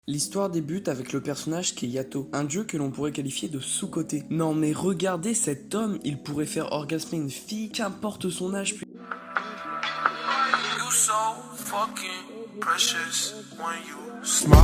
L'histoire débute avec le personnage qui est Yato, un dieu que l'on pourrait qualifier de sous-coté. Non mais regardez cet homme, il pourrait faire orgasmer une fille, qu'importe son âge. You so fucking precious when you smile.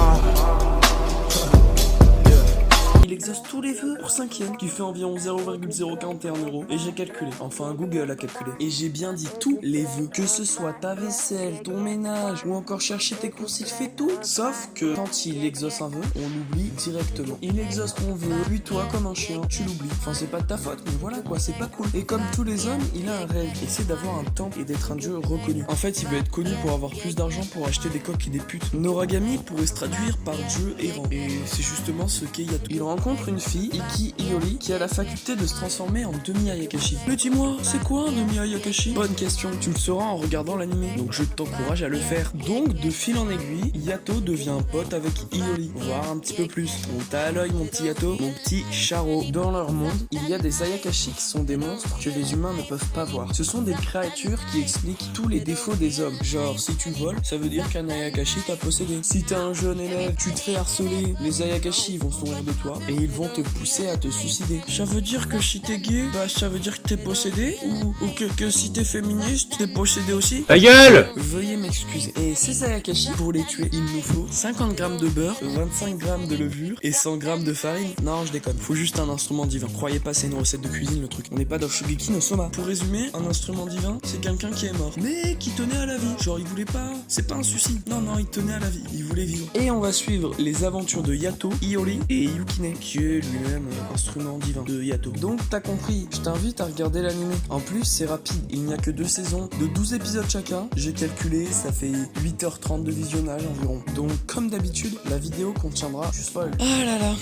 Il exauce tous les vœux pour cinquième, qui fait environ 0,041 €. Et j'ai calculé, enfin Google a calculé. Et j'ai bien dit tous les vœux, que ce soit ta vaisselle, ton ménage, ou encore chercher tes courses, il fait tout. Sauf que quand il exauce un vœu, on l'oublie directement. Il exauce ton vœu, puis toi comme un chien, tu l'oublies. Enfin c'est pas de ta faute, mais voilà quoi, c'est pas cool. Et comme tous les hommes, il a un rêve, et c'est d'avoir un temple et d'être un dieu reconnu. En fait, il veut être connu pour avoir plus d'argent pour acheter des coques et des putes. Noragami pourrait se traduire par dieu errant. Et c'est justement ce qu'est Yato. Il rencontre une fille, Iki Iori, qui a la faculté de se transformer en demi-Ayakashi. Mais dis-moi, c'est quoi un demi-Ayakashi? Bonne question, tu le sauras en regardant l'anime, donc je t'encourage à le faire. Donc, de fil en aiguille, Yato devient pote avec Iori, voire un petit peu plus. Donc t'as à l'œil mon petit Yato, mon petit Charo. Dans leur monde, il y a des Ayakashi qui sont des monstres que les humains ne peuvent pas voir. Ce sont des créatures qui expliquent tous les défauts des hommes. Genre, si tu voles, ça veut dire qu'un Ayakashi t'a possédé. Si t'es un jeune élève, tu te fais harceler, les Ayakashi vont sourire de toi et ils vont te pousser à te suicider. Ça veut dire que si t'es gay, bah ça veut dire que t'es possédé, ou que si t'es féministe, t'es possédé aussi. Ta gueule! Veuillez m'excuser. Et ces Ayakashi, pour les tuer, il nous faut 50 grammes de beurre, 25 grammes de levure et 100 grammes de farine. Non, je déconne. Faut juste un instrument divin. Croyez pas, c'est une recette de cuisine le truc. On n'est pas dans Shogeki no Soma. Pour résumer, un instrument divin, c'est quelqu'un qui est mort, mais qui tenait à la vie. Genre, il voulait pas. C'est pas un suicide. Non, non, il tenait à la vie. Il voulait vivre. Et on va suivre les aventures de Yato, Iori et Yukine, qui est lui-même instrument divin de Yato. Donc, t'as compris. Je t'invite à regarder l'anime. En plus, c'est rapide. Il n'y a que 2 saisons de 12 épisodes chacun. J'ai calculé, ça fait 8h30 de visionnage environ. Donc, comme d'habitude, la vidéo contiendra du spoil. Ah là là,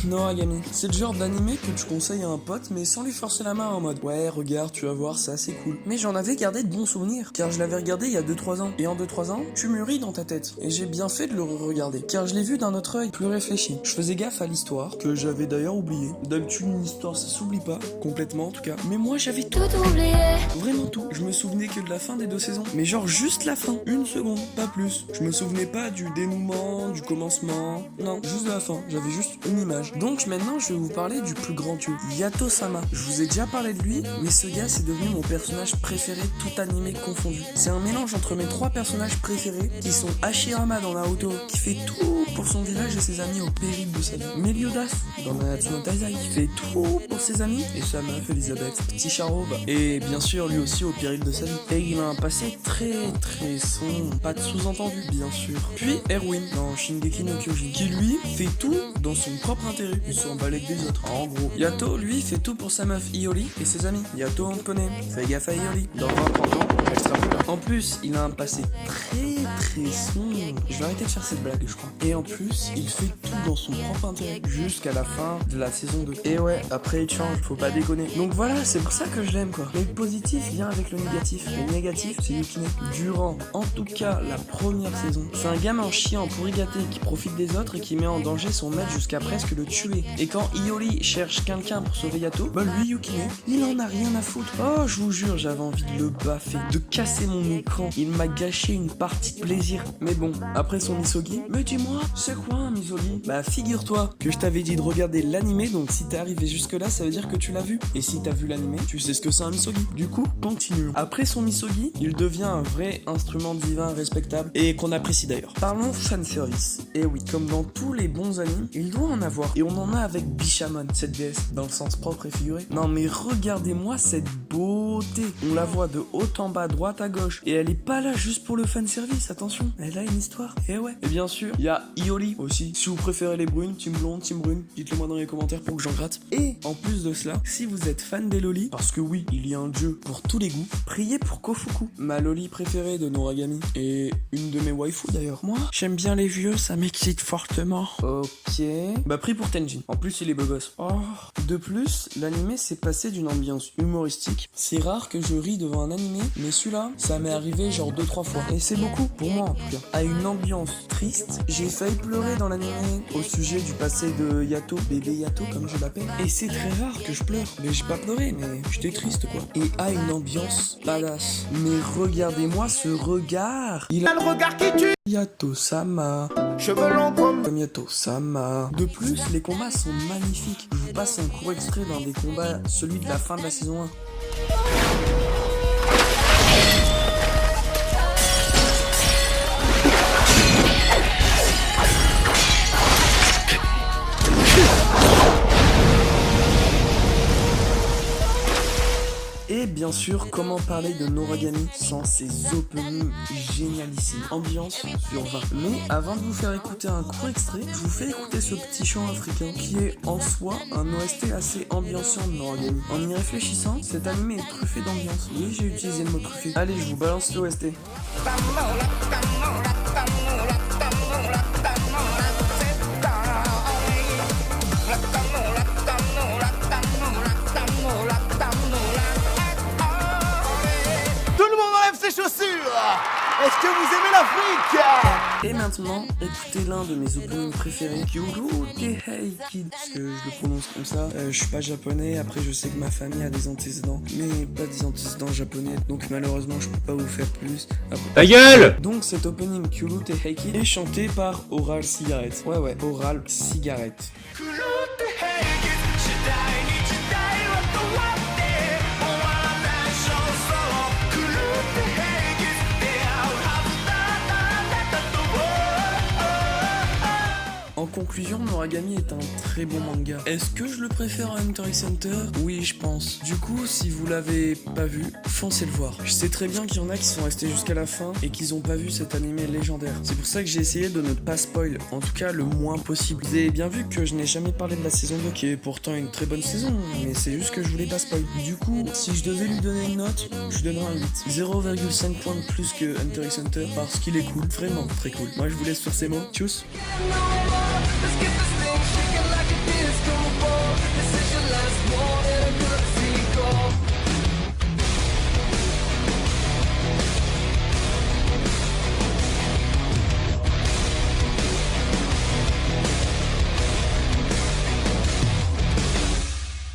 Noragami. C'est le genre d'anime que tu conseilles à un pote, mais sans lui forcer la main en mode ouais, regarde, tu vas voir, c'est assez cool. Mais j'en avais gardé de bons souvenirs, car je l'avais regardé il y a 2-3 ans. Et en 2-3 ans, tu mûris dans ta tête. Et j'ai bien fait de le regarder, car je l'ai vu d'un autre œil, plus réfléchi. Je faisais gaffe à l'histoire, que j'avais d'ailleurs oublié. D'habitude, une histoire, ça s'oublie pas, complètement en tout cas. Mais moi, j'avais tout oublié. Vraiment tout. Je me souvenais que de la fin des 2 saisons. Mais genre juste la fin. 1 seconde, pas plus. Je me souvenais pas du dénouement, du commencement. Non, juste de la fin. J'avais juste une image. Donc maintenant, je vais vous parler du plus grand dieu, Yato-sama. Je vous ai déjà parlé de lui, mais ce gars, c'est devenu mon personnage préféré, tout animé confondu. C'est un mélange entre mes 3 personnages préférés, qui sont Hashirama dans Naruto, qui fait tout pour son village et ses amis au péril de sa vie. Meliodas dans Nanatsu no Taizai, qui fait tout pour ses amis et sa meuf Elisabeth. Petit Charo, et bien sûr lui aussi au péril de sa vie. Et il a un passé très sombre, pas de sous-entendu bien sûr. Puis Erwin dans Shingeki no Kyojin, qui lui fait tout dans son propre intérêt, il s'en bat avec des autres. En gros, Yato lui fait tout pour sa meuf Iori et ses amis. Yato on le connaît, fais gaffe à Iori. Dans 20-30 ans, extra plus. En plus, il a un passé très sombre. Je vais arrêter de faire cette blague, je crois. Et en plus, il fait tout dans son propre intérêt jusqu'à la fin de la saison 2. Et ouais, après il change, faut pas déconner. Donc voilà, c'est pour ça que je l'aime quoi. Mais le positif vient avec le négatif. Le négatif, c'est Yukine. Durant, en tout cas, la première saison, c'est un gamin chiant pourri gâté qui profite des autres et qui met en danger son maître jusqu'à presque le tuer. Et quand Iori cherche quelqu'un pour sauver Yato, bah lui Yukine, il en a rien à foutre. Oh, je vous jure, j'avais envie de le baffer, de casser mon écran. Il m'a gâché une partie de plaisir. Mais bon, après son misogi, mais dis-moi, c'est quoi un misogi? Bah figure-toi que je t'avais dit de regarder l'animé, donc si t'es arrivé jusque là, ça veut dire que tu l'as vu. Et si t'as vu l'animé, tu sais ce que c'est un misogi. Du coup, continue. Après son misogi, il devient un vrai instrument divin respectable et qu'on apprécie d'ailleurs. Parlons fanservice. Et oui, comme dans tous les bons animes, il doit en avoir. Et on en a avec Bishamon, cette déesse, dans le sens propre et figuré. Non mais regardez-moi cette beauté. On la voit de haut en bas, droite à gauche. Et elle est pas là juste pour le fanservice, attention. Elle a une histoire. Et ouais. Et bien sûr, il y a Iori aussi. Si vous préférez les brunes, team blonde, team brune, dites-le moi dans les commentaires pour que j'en gratte. Et en plus de cela, si vous êtes fan des lolis, parce que oui, il y a un dieu pour tous les goûts, priez pour Kofuku, ma loli préférée de Noragami. Et une de mes waifus d'ailleurs. Moi, j'aime bien les vieux, ça m'excite fortement. Ok. Bah prie pour Tenjin. En plus, il est beau gosse. Oh. De plus, l'anime s'est passé d'une ambiance humoristique. C'est rare que je ris devant un anime, mais celui-là, ça m'est arrivé genre 2-3 fois. Et c'est beaucoup, pour moi en tout cas. À une ambiance triste, j'ai failli pleurer dans l'anime au sujet du passé de Yato, bébé Yato comme je l'appelle. Et c'est très rare que je pleure. Mais j'ai pas pleuré, mais j'étais triste quoi. Et à une ambiance badass. Mais regardez-moi ce regard. Il a le regard qui tue. Yato-sama. Cheveux longs comme Yato-sama. De plus, les combats sont magnifiques. Je vous passe un court extrait d'un des combats, celui de la fin de la saison 1. Et bien sûr, comment parler de Noragami sans ses openings génialissimes. Ambiance sur 20. Mais avant de vous faire écouter un court extrait, je vous fais écouter ce petit chant africain qui est en soi un OST assez ambiançant de Noragami. En y réfléchissant, cet anime est truffé d'ambiance. Oui, j'ai utilisé le mot truffé. Allez, je vous balance l'OST. Est-ce que vous aimez l'Afrique? Et maintenant, écoutez l'un de mes openings préférés, Kyuru Tehei Kid, parce que je le prononce comme ça. Je suis pas japonais, après je sais que ma famille a des antécédents, mais pas des antécédents japonais, donc malheureusement je peux pas vous faire plus. Ta gueule! Donc cet opening Kyuru Tehei Kid est chanté par Oral Cigarette. Ouais, Oral Cigarette. En conclusion, Noragami est un très bon manga. Est-ce que je le préfère à Hunter x Hunter? Oui, je pense. Du coup, si vous l'avez pas vu, foncez le voir. Je sais très bien qu'il y en a qui sont restés jusqu'à la fin et qu'ils ont pas vu cet animé légendaire. C'est pour ça que j'ai essayé de ne pas spoil, en tout cas le moins possible. Vous avez bien vu que je n'ai jamais parlé de la saison 2, qui est pourtant une très bonne saison, mais c'est juste que je voulais pas spoil. Du coup, si je devais lui donner une note, je lui donnerais un 8. 0,5 points de plus que Hunter x Hunter, parce qu'il est cool, vraiment très cool. Moi je vous laisse sur ces mots. Tchuss.